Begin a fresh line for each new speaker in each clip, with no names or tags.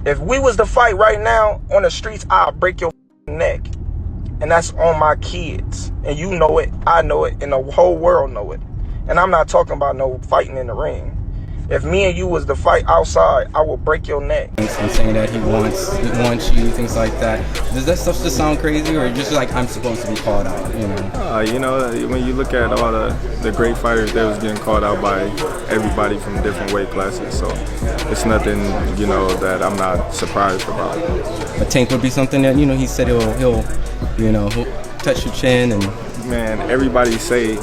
If we was to fight right now on the streets, I'll break your neck. And that's on my kids. And you know it, I know it, and the whole world know it. And I'm not talking about no fighting in the ring. If me and you was to fight outside, I will break your neck.
And saying that he wants you, things like that. Does that stuff just sound crazy, or just like I'm supposed to be called out?
When you look at all the great fighters, they was getting called out by everybody from different weight classes. So it's nothing, that I'm not surprised about.
But Tank would be something that he said he'll touch your chin and.
Man, everybody say,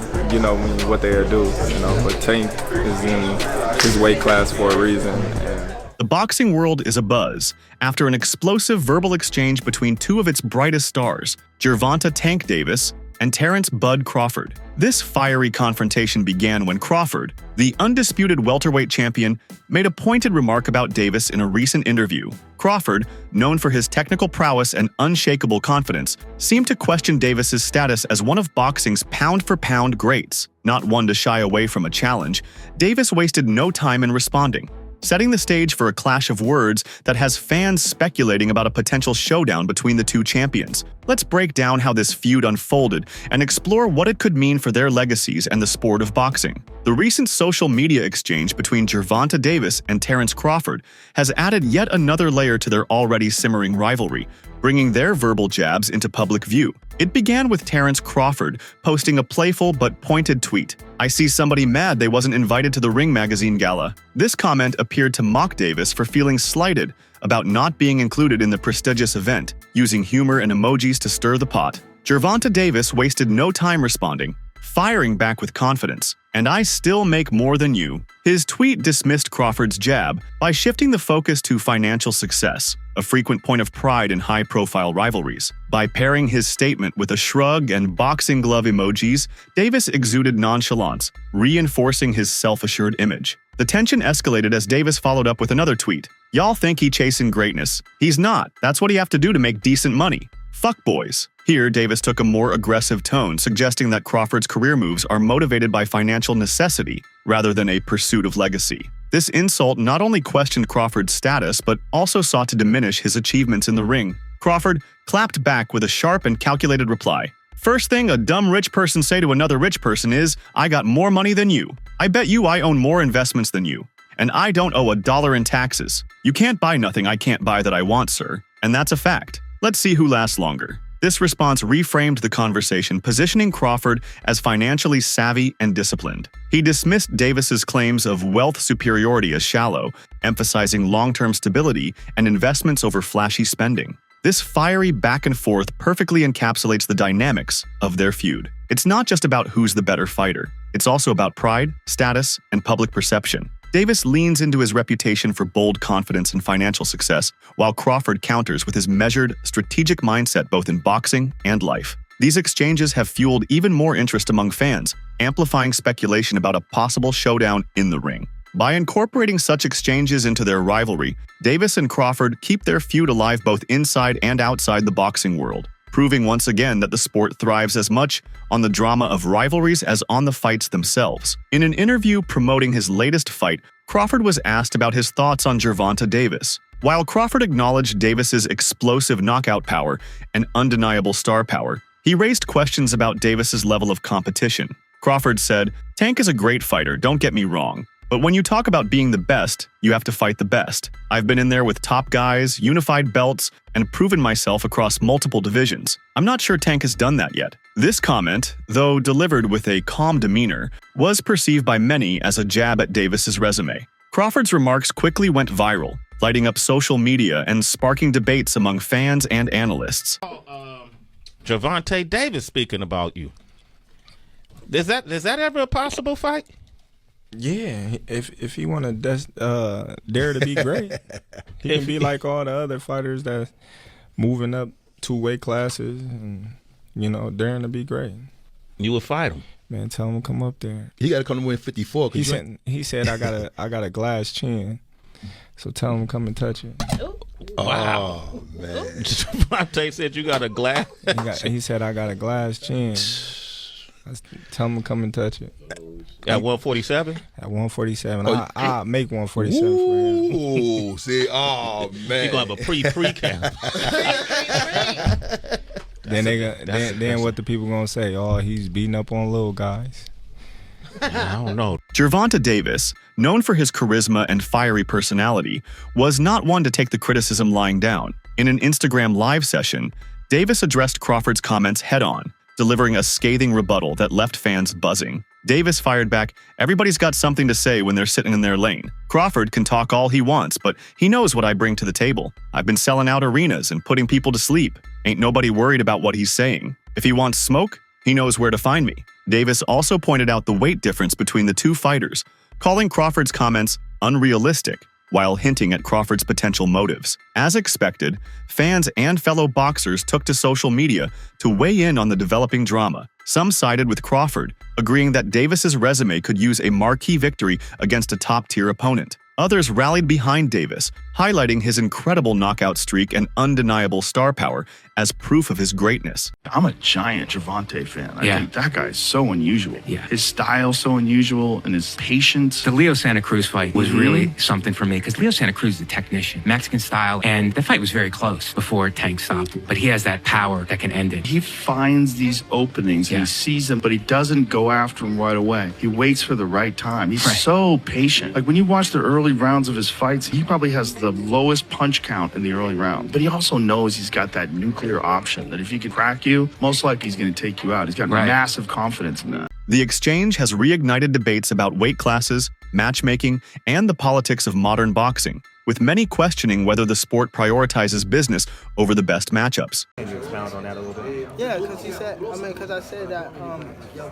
what they'll do, but Tank is in his weight class for a reason.
The boxing world is abuzz after an explosive verbal exchange between two of its brightest stars, Gervonta Tank Davis and Terence Bud Crawford. This fiery confrontation began when Crawford, the undisputed welterweight champion, made a pointed remark about Davis in a recent interview. Crawford, known for his technical prowess and unshakable confidence, seemed to question Davis's status as one of boxing's pound-for-pound greats. Not one to shy away from a challenge, Davis wasted no time in responding, setting the stage for a clash of words that has fans speculating about a potential showdown between the two champions. Let's break down how this feud unfolded and explore what it could mean for their legacies and the sport of boxing. The recent social media exchange between Gervonta Davis and Terence Crawford has added yet another layer to their already simmering rivalry, bringing their verbal jabs into public view. It began with Terence Crawford posting a playful but pointed tweet. "I see somebody mad they wasn't invited to the Ring magazine gala." This comment appeared to mock Davis for feeling slighted about not being included in the prestigious event, using humor and emojis to stir the pot. Gervonta Davis wasted no time responding, firing back with confidence. "And I still make more than you." His tweet dismissed Crawford's jab by shifting the focus to financial success, a frequent point of pride in high-profile rivalries. By pairing his statement with a shrug and boxing glove emojis, Davis exuded nonchalance, reinforcing his self-assured image. The tension escalated as Davis followed up with another tweet. "Y'all think he chasing greatness. He's not. That's what he have to do to make decent money. Fuck boys." Here, Davis took a more aggressive tone, suggesting that Crawford's career moves are motivated by financial necessity rather than a pursuit of legacy. This insult not only questioned Crawford's status, but also sought to diminish his achievements in the ring. Crawford clapped back with a sharp and calculated reply. "First thing a dumb rich person say to another rich person is, 'I got more money than you. I bet you I own more investments than you. And I don't owe $1 in taxes. You can't buy nothing I can't buy that I want, sir. And that's a fact. Let's see who lasts longer." This response reframed the conversation, positioning Crawford as financially savvy and disciplined. He dismissed Davis's claims of wealth superiority as shallow, emphasizing long-term stability and investments over flashy spending. This fiery back and forth perfectly encapsulates the dynamics of their feud. It's not just about who's the better fighter. It's also about pride, status, and public perception. Davis leans into his reputation for bold confidence and financial success, while Crawford counters with his measured, strategic mindset both in boxing and life. These exchanges have fueled even more interest among fans, amplifying speculation about a possible showdown in the ring. By incorporating such exchanges into their rivalry, Davis and Crawford keep their feud alive both inside and outside the boxing world, proving once again that the sport thrives as much on the drama of rivalries as on the fights themselves. In an interview promoting his latest fight, Crawford was asked about his thoughts on Gervonta Davis. While Crawford acknowledged Davis's explosive knockout power and undeniable star power, he raised questions about Davis's level of competition. Crawford said, "Tank is a great fighter, don't get me wrong. But when you talk about being the best, you have to fight the best. I've been in there with top guys, unified belts, and proven myself across multiple divisions. I'm not sure Tank has done that yet." This comment, though delivered with a calm demeanor, was perceived by many as a jab at Davis's resume. Crawford's remarks quickly went viral, lighting up social media and sparking debates among fans and analysts.
Gervonta Davis speaking about you. Is that ever a possible fight?
Yeah, if he want to dare to be great, he can be like all the other fighters that's moving up 2 weight classes and, daring to be great.
You would fight him.
Man, tell him to come up there.
He got to come to win 54.
He said I got a glass chin, so tell him to come and touch it.
Wow.
Oh, man.
Gervonta said you got a glass.
He said I got a glass chin. Tell him to come and touch it.
At 147?
At 147. I'll make 147 for him.
Ooh, see, oh man,
You're going to have a pre-camp.
Then what the people gonna say? Oh, he's beating up on little guys.
I don't know.
Gervonta Davis, known for his charisma and fiery personality, was not one to take the criticism lying down. In an Instagram live session, Davis addressed Crawford's comments head-on, delivering a scathing rebuttal that left fans buzzing. Davis fired back, "Everybody's got something to say when they're sitting in their lane. Crawford can talk all he wants, but he knows what I bring to the table. I've been selling out arenas and putting people to sleep. Ain't nobody worried about what he's saying. If he wants smoke, he knows where to find me." Davis also pointed out the weight difference between the two fighters, calling Crawford's comments unrealistic, while hinting at Crawford's potential motives. As expected, fans and fellow boxers took to social media to weigh in on the developing drama. Some sided with Crawford, agreeing that Davis's resume could use a marquee victory against a top-tier opponent. Others rallied behind Davis, highlighting his incredible knockout streak and undeniable star power as proof of his greatness.
I'm a giant Gervonta fan. I
Yeah.
think that guy is so unusual.
Yeah.
His style so unusual and his patience.
The Leo Santa Cruz fight was really something for me because Leo Santa Cruz is a technician, Mexican style, and the fight was very close before Tank stopped him. But he has that power that can end it.
He finds these openings and
Yeah.
he sees them, but he doesn't go after them right away. He waits for the right time. He's
Right.
so patient. Like when you watch the early rounds of his fights, he probably has the lowest punch count in the early round. But he also knows he's got that nuclear option that if he can crack you, most likely he's going to take you out. He's got
Right.
massive confidence in that.
The exchange has reignited debates about weight classes, matchmaking, and the politics of modern boxing, with many questioning whether the sport prioritizes business over the best matchups.
Yeah, because I said that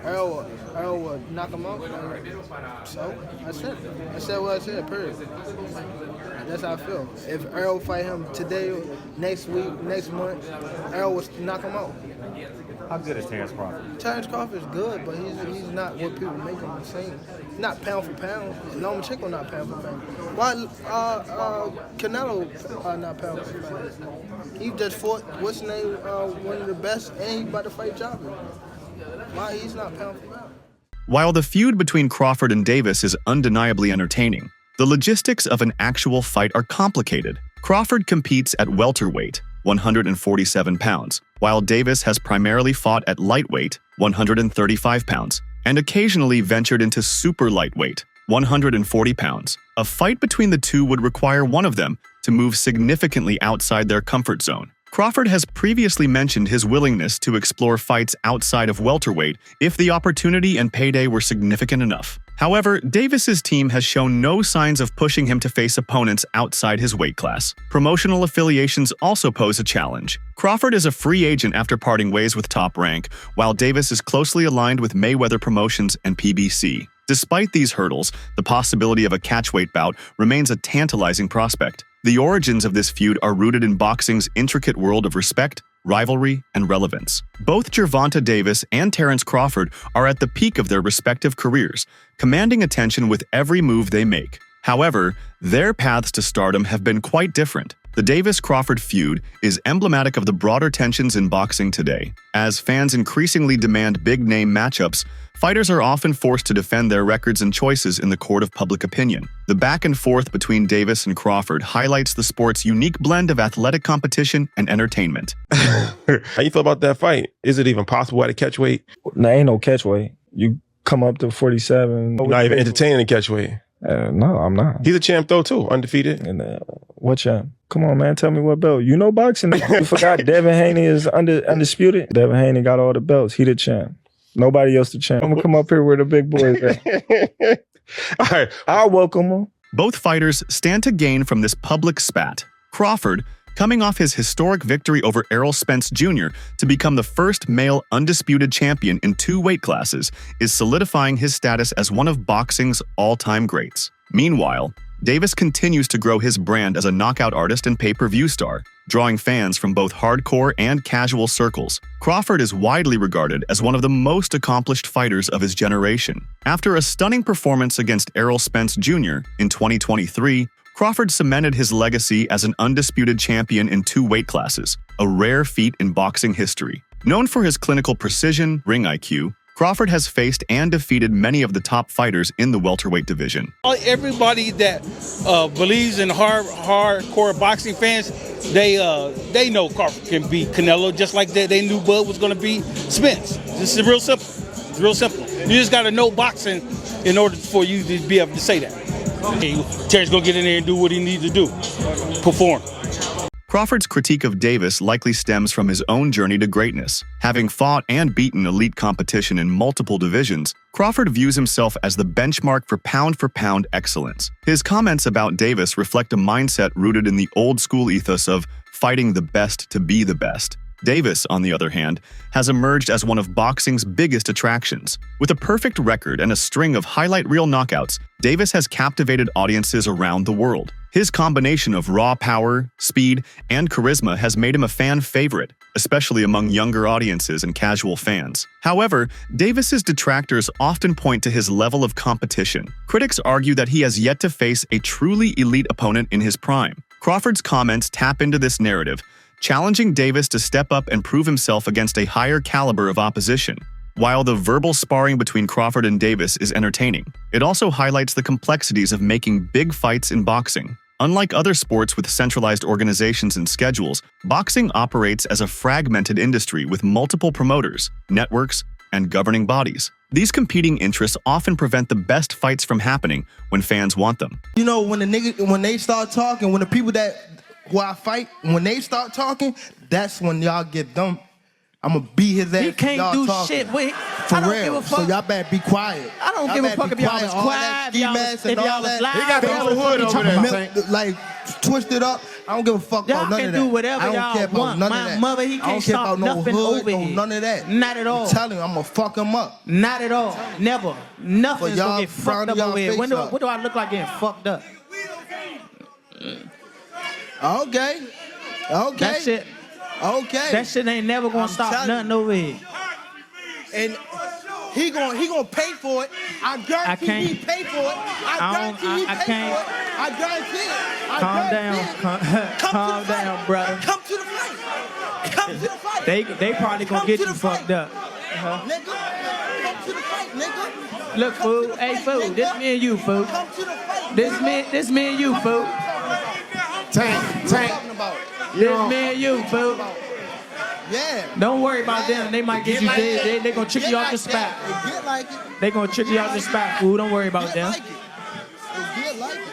Earl would knock him out. So I said what I said, period. That's how I feel. If Earl fight him today, next week, next month, Earl would knock him out.
How good is Terence Crawford?
Terence Crawford is good, but he's not what people make him seem. He's not pound for pound. Lomachenko not pound for pound. Why Canelo not pound for pound? He just fought what's his name, one of the best, and he about to fight Jobber. Why he's not pound for pound?
While the feud between Crawford and Davis is undeniably entertaining, the logistics of an actual fight are complicated. Crawford competes at welterweight, 147 pounds, while Davis has primarily fought at lightweight, 135 pounds, and occasionally ventured into super lightweight, 140 pounds. A fight between the two would require one of them to move significantly outside their comfort zone. Crawford has previously mentioned his willingness to explore fights outside of welterweight if the opportunity and payday were significant enough. However, Davis's team has shown no signs of pushing him to face opponents outside his weight class. Promotional affiliations also pose a challenge. Crawford is a free agent after parting ways with Top Rank, while Davis is closely aligned with Mayweather Promotions and PBC. Despite these hurdles, the possibility of a catchweight bout remains a tantalizing prospect. The origins of this feud are rooted in boxing's intricate world of respect, rivalry, and relevance. Both Gervonta Davis and Terence Crawford are at the peak of their respective careers, commanding attention with every move they make. However, their paths to stardom have been quite different. The Davis-Crawford feud is emblematic of the broader tensions in boxing today. As fans increasingly demand big-name matchups, fighters are often forced to defend their records and choices in the court of public opinion. The back and forth between Davis and Crawford highlights the sport's unique blend of athletic competition and entertainment.
How you feel about that fight? Is it even possible at a catchweight?
Nah, ain't no catchweight. You come up to 47.
You're not even entertaining a catchweight.
No, I'm not.
He's a champ though too, undefeated.
And what champ? Come on, man. Tell me what belt. You know boxing. You forgot Devin Haney is undisputed. Devin Haney got all the belts. He the champ. Nobody else the champ. I'm gonna come up here where the big boys at.
All right.
I'll welcome them.
Both fighters stand to gain from this public spat. Crawford, coming off his historic victory over Errol Spence Jr. to become the first male undisputed champion in 2 weight classes, is solidifying his status as one of boxing's all-time greats. Meanwhile, Davis continues to grow his brand as a knockout artist and pay-per-view star, drawing fans from both hardcore and casual circles. Crawford is widely regarded as one of the most accomplished fighters of his generation. After a stunning performance against Errol Spence Jr. in 2023, Crawford cemented his legacy as an undisputed champion in 2 weight classes, a rare feat in boxing history. Known for his clinical precision, ring IQ, Crawford has faced and defeated many of the top fighters in the welterweight division.
Everybody that believes in hardcore boxing fans, they know Crawford can beat Canelo, just like they knew Bud was going to beat Spence. This is real simple. It's real simple. You just got to know boxing in order for you to be able to say that. Terrence going to get in there and do what he needs to do, perform.
Crawford's critique of Davis likely stems from his own journey to greatness. Having fought and beaten elite competition in multiple divisions, Crawford views himself as the benchmark for pound excellence. His comments about Davis reflect a mindset rooted in the old-school ethos of fighting the best to be the best. Davis, on the other hand, has emerged as one of boxing's biggest attractions. With a perfect record and a string of highlight reel knockouts, Davis has captivated audiences around the world. His combination of raw power, speed, and charisma has made him a fan favorite, especially among younger audiences and casual fans. However, Davis's detractors often point to his level of competition. Critics argue that he has yet to face a truly elite opponent in his prime. Crawford's comments tap into this narrative, challenging Davis to step up and prove himself against a higher caliber of opposition. While the verbal sparring between Crawford and Davis is entertaining, it also highlights the complexities of making big fights in boxing. Unlike other sports with centralized organizations and schedules, boxing operates as a fragmented industry with multiple promoters, networks, and governing bodies. These competing interests often prevent the best fights from happening when fans want them.
You know, when they start talking, when the people who I fight, when they start talking, that's when y'all get dumb. I'm gonna beat his ass.
He can't do shit. Wait,
for
I don't
real.
Give a fuck.
So y'all better be quiet.
I don't give a fuck if y'all was quiet, if y'all was loud.
He got the whole hood over there. Like twisted up. I don't give a fuck about none of that.
Y'all can do whatever
y'all
want.
None of that.
My mother, he can't stop nothing over here.
None of that.
Not at all.
I'm telling you, I'm gonna fuck him up.
Not at all. Never. Nothing's gonna get fucked up over here.
What
do I look like getting fucked up?
Okay.
That shit.
Okay.
That shit ain't never gonna stop nothing over here.
And he gonna pay for it. I guarantee he pay for it. I guarantee he pay for it. I guarantee it.
Calm down, brother.
Come to the fight. Come to the fight.
They probably gonna get you fucked up.
Nigga, come to the fight, nigga.
Look, fool. Hey, fool. This me and you, fool.
Come to the fight.
This me and you, fool.
Tank.
This me and you, fool.
Yeah.
Don't worry about them. They might get you dead. They gonna trick you off the spot.
Get like it.
They gonna trick you off the spot, fool. Don't worry about them.
Get like it.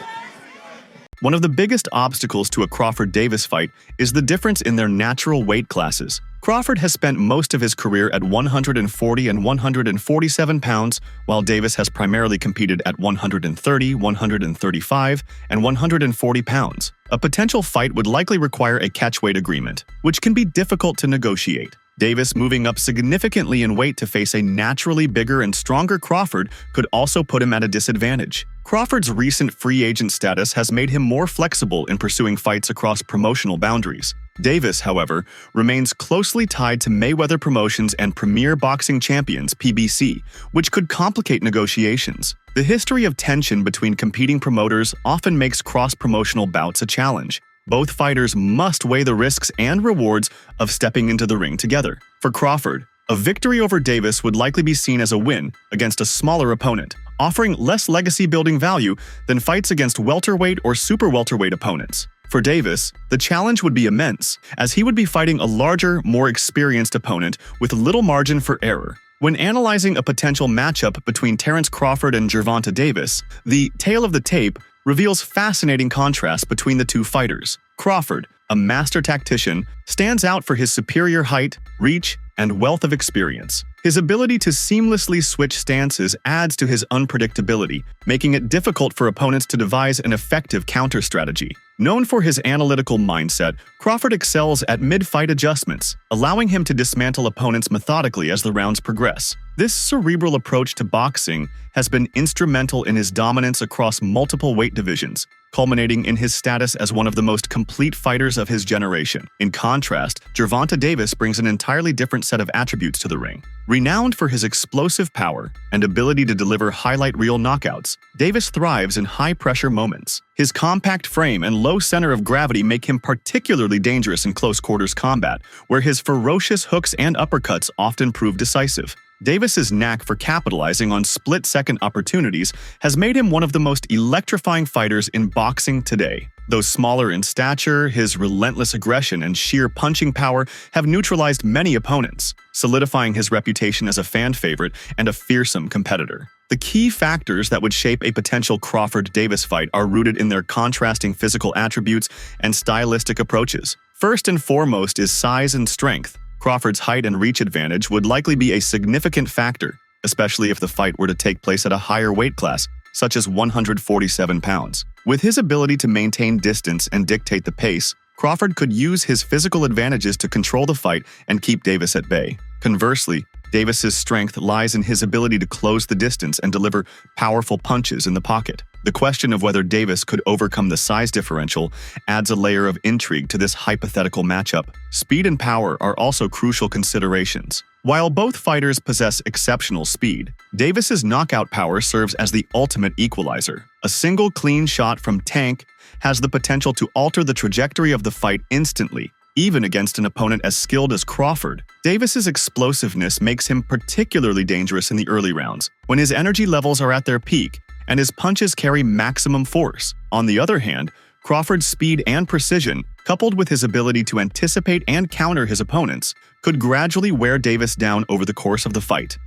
One of the biggest obstacles to a Crawford-Davis fight is the difference in their natural weight classes. Crawford has spent most of his career at 140 and 147 pounds, while Davis has primarily competed at 130, 135, and 140 pounds. A potential fight would likely require a catchweight agreement, which can be difficult to negotiate. Davis moving up significantly in weight to face a naturally bigger and stronger Crawford could also put him at a disadvantage. Crawford's recent free agent status has made him more flexible in pursuing fights across promotional boundaries. Davis, however, remains closely tied to Mayweather Promotions and Premier Boxing Champions (PBC), which could complicate negotiations. The history of tension between competing promoters often makes cross-promotional bouts a challenge. Both fighters must weigh the risks and rewards of stepping into the ring together. For Crawford, a victory over Davis would likely be seen as a win against a smaller opponent, offering less legacy-building value than fights against welterweight or super welterweight opponents. For Davis, the challenge would be immense, as he would be fighting a larger, more experienced opponent with little margin for error. When analyzing a potential matchup between Terence Crawford and Gervonta Davis, the tale of the tape reveals fascinating contrasts between the two fighters. Crawford, a master tactician, stands out for his superior height, reach, and wealth of experience. His ability to seamlessly switch stances adds to his unpredictability, making it difficult for opponents to devise an effective counter strategy. Known for his analytical mindset, Crawford excels at mid-fight adjustments, allowing him to dismantle opponents methodically as the rounds progress. This cerebral approach to boxing has been instrumental in his dominance across multiple weight divisions, culminating in his status as one of the most complete fighters of his generation. In contrast, Gervonta Davis brings an entirely different set of attributes to the ring. Renowned for his explosive power and ability to deliver highlight reel knockouts, Davis thrives in high-pressure moments. His compact frame and low center of gravity make him particularly dangerous in close-quarters combat, where his ferocious hooks and uppercuts often prove decisive. Davis's knack for capitalizing on split-second opportunities has made him one of the most electrifying fighters in boxing today. Though smaller in stature, his relentless aggression and sheer punching power have neutralized many opponents, solidifying his reputation as a fan favorite and a fearsome competitor. The key factors that would shape a potential Crawford-Davis fight are rooted in their contrasting physical attributes and stylistic approaches. First and foremost is size and strength. Crawford's height and reach advantage would likely be a significant factor, especially if the fight were to take place at a higher weight class, such as 147 pounds. With his ability to maintain distance and dictate the pace, Crawford could use his physical advantages to control the fight and keep Davis at bay. Conversely, Davis's strength lies in his ability to close the distance and deliver powerful punches in the pocket. The question of whether Davis could overcome the size differential adds a layer of intrigue to this hypothetical matchup. Speed and power are also crucial considerations. While both fighters possess exceptional speed, Davis's knockout power serves as the ultimate equalizer. A single clean shot from Tank has the potential to alter the trajectory of the fight instantly, even against an opponent as skilled as Crawford. Davis's explosiveness makes him particularly dangerous in the early rounds, when his energy levels are at their peak and his punches carry maximum force. On the other hand, Crawford's speed and precision, coupled with his ability to anticipate and counter his opponents, could gradually wear Davis down over the course of the fight.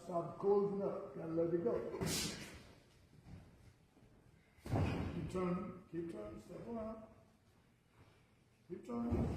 Stop closing up. Gotta let it go. Keep turning. Step around. Keep turning.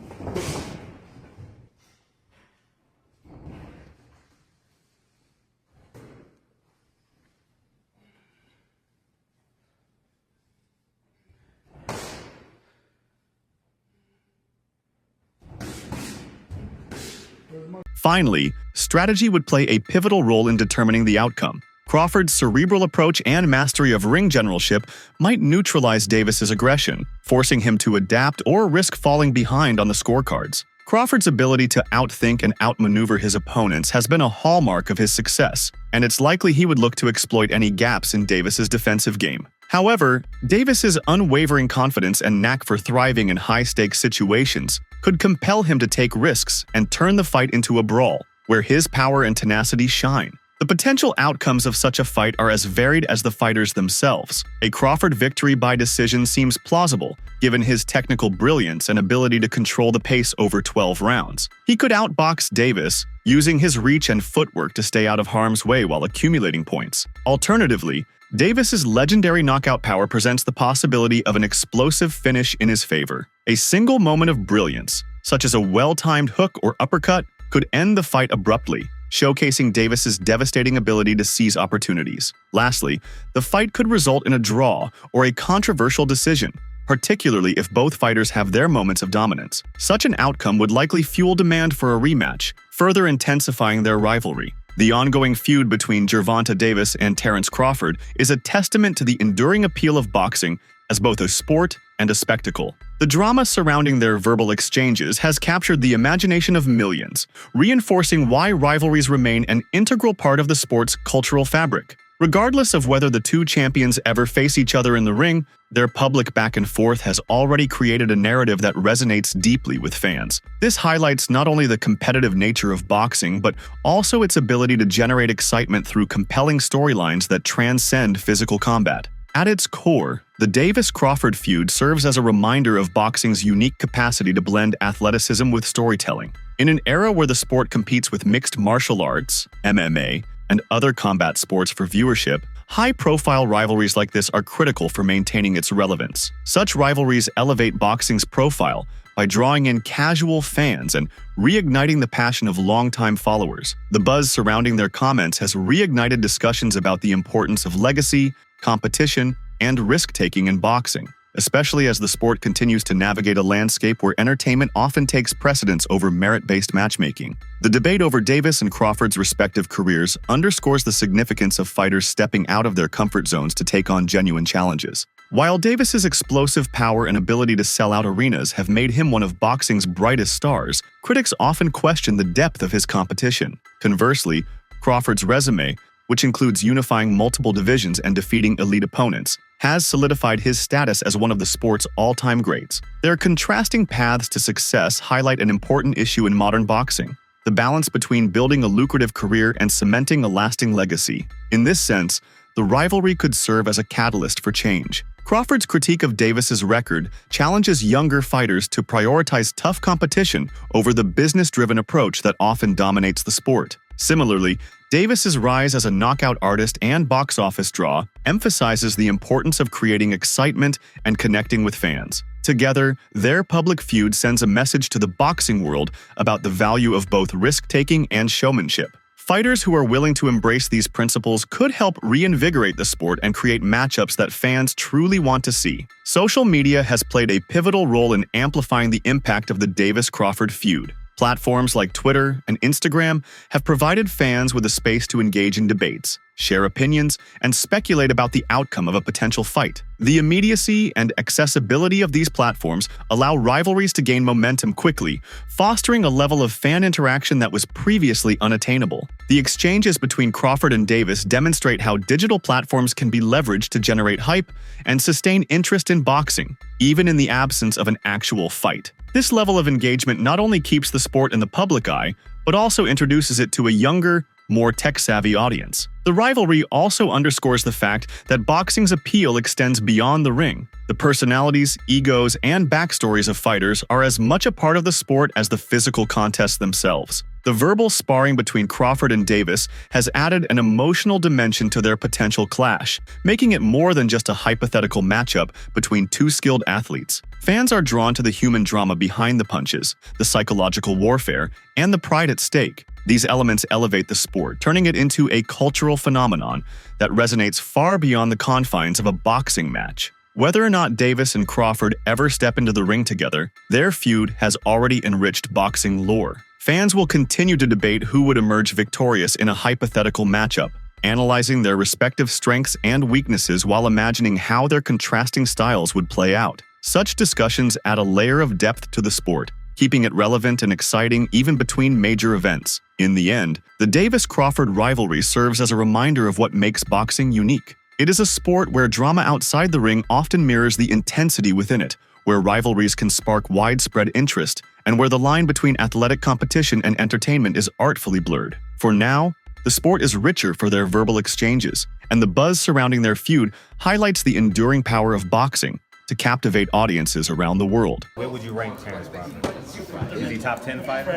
Finally, strategy would play a pivotal role in determining the outcome. Crawford's cerebral approach and mastery of ring generalship might neutralize Davis's aggression, forcing him to adapt or risk falling behind on the scorecards. Crawford's ability to outthink and outmaneuver his opponents has been a hallmark of his success, and it's likely he would look to exploit any gaps in Davis's defensive game. However, Davis's unwavering confidence and knack for thriving in high-stakes situations could compel him to take risks and turn the fight into a brawl, where his power and tenacity shine. The potential outcomes of such a fight are as varied as the fighters themselves. A Crawford victory by decision seems plausible, given his technical brilliance and ability to control the pace over 12 rounds. He could outbox Davis, using his reach and footwork to stay out of harm's way while accumulating points. Alternatively, Davis's legendary knockout power presents the possibility of an explosive finish in his favor. A single moment of brilliance, such as a well-timed hook or uppercut, could end the fight abruptly, showcasing Davis's devastating ability to seize opportunities. Lastly, the fight could result in a draw or a controversial decision, particularly if both fighters have their moments of dominance. Such an outcome would likely fuel demand for a rematch, further intensifying their rivalry. The ongoing feud between Gervonta Davis and Terence Crawford is a testament to the enduring appeal of boxing as both a sport and a spectacle. The drama surrounding their verbal exchanges has captured the imagination of millions, reinforcing why rivalries remain an integral part of the sport's cultural fabric. Regardless of whether the two champions ever face each other in the ring, their public back and forth has already created a narrative that resonates deeply with fans. This highlights not only the competitive nature of boxing, but also its ability to generate excitement through compelling storylines that transcend physical combat. At its core, the Davis-Crawford feud serves as a reminder of boxing's unique capacity to blend athleticism with storytelling. In an era where the sport competes with mixed martial arts, MMA, and other combat sports for viewership, high-profile rivalries like this are critical for maintaining its relevance. Such rivalries elevate boxing's profile by drawing in casual fans and reigniting the passion of longtime followers. The buzz surrounding their comments has reignited discussions about the importance of legacy, competition, and risk-taking in boxing, especially as the sport continues to navigate a landscape where entertainment often takes precedence over merit-based matchmaking. The debate over Davis and Crawford's respective careers underscores the significance of fighters stepping out of their comfort zones to take on genuine challenges. While Davis's explosive power and ability to sell out arenas have made him one of boxing's brightest stars, critics often question the depth of his competition. Conversely, Crawford's resume, which includes unifying multiple divisions and defeating elite opponents, has solidified his status as one of the sport's all-time greats. Their contrasting paths to success highlight an important issue in modern boxing: the balance between building a lucrative career and cementing a lasting legacy. In this sense, the rivalry could serve as a catalyst for change. Crawford's critique of Davis's record challenges younger fighters to prioritize tough competition over the business-driven approach that often dominates the sport. Similarly, Davis's rise as a knockout artist and box office draw emphasizes the importance of creating excitement and connecting with fans. Together, their public feud sends a message to the boxing world about the value of both risk-taking and showmanship. Fighters who are willing to embrace these principles could help reinvigorate the sport and create matchups that fans truly want to see. Social media has played a pivotal role in amplifying the impact of the Davis-Crawford feud. Platforms like Twitter and Instagram have provided fans with a space to engage in debates, share opinions, and speculate about the outcome of a potential fight. The immediacy and accessibility of these platforms allow rivalries to gain momentum quickly, fostering a level of fan interaction that was previously unattainable. The exchanges between Crawford and Davis demonstrate how digital platforms can be leveraged to generate hype and sustain interest in boxing, even in the absence of an actual fight. This level of engagement not only keeps the sport in the public eye, but also introduces it to a younger, more tech-savvy audience. The rivalry also underscores the fact that boxing's appeal extends beyond the ring. The personalities, egos, and backstories of fighters are as much a part of the sport as the physical contests themselves. The verbal sparring between Crawford and Davis has added an emotional dimension to their potential clash, making it more than just a hypothetical matchup between two skilled athletes. Fans are drawn to the human drama behind the punches, the psychological warfare, and the pride at stake. These elements elevate the sport, turning it into a cultural phenomenon that resonates far beyond the confines of a boxing match. Whether or not Davis and Crawford ever step into the ring together, their feud has already enriched boxing lore. Fans will continue to debate who would emerge victorious in a hypothetical matchup, analyzing their respective strengths and weaknesses while imagining how their contrasting styles would play out. Such discussions add a layer of depth to the sport, keeping it relevant and exciting even between major events. In the end, the Davis-Crawford rivalry serves as a reminder of what makes boxing unique. It is a sport where drama outside the ring often mirrors the intensity within it, where rivalries can spark widespread interest, and where the line between athletic competition and entertainment is artfully blurred. For now, the sport is richer for their verbal exchanges, and the buzz surrounding their feud highlights the enduring power of boxing to captivate audiences around the world.
Where would you rank Terence Crawford? Is he top 10 fighter?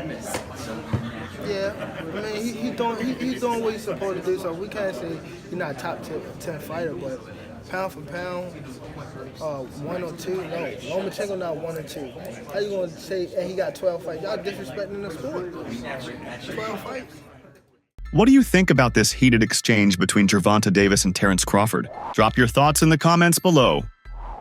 Yeah, I mean, he's doing what he's supposed to do, so we can't say he's not top 10 fighter, but pound for pound, 1 or 2, no. Lomachenko not 1 or 2. How you gonna say, and he got 12 fights? Y'all disrespecting the sport. 12 fights.
What do you think about this heated exchange between Gervonta Davis and Terence Crawford? Drop your thoughts in the comments below.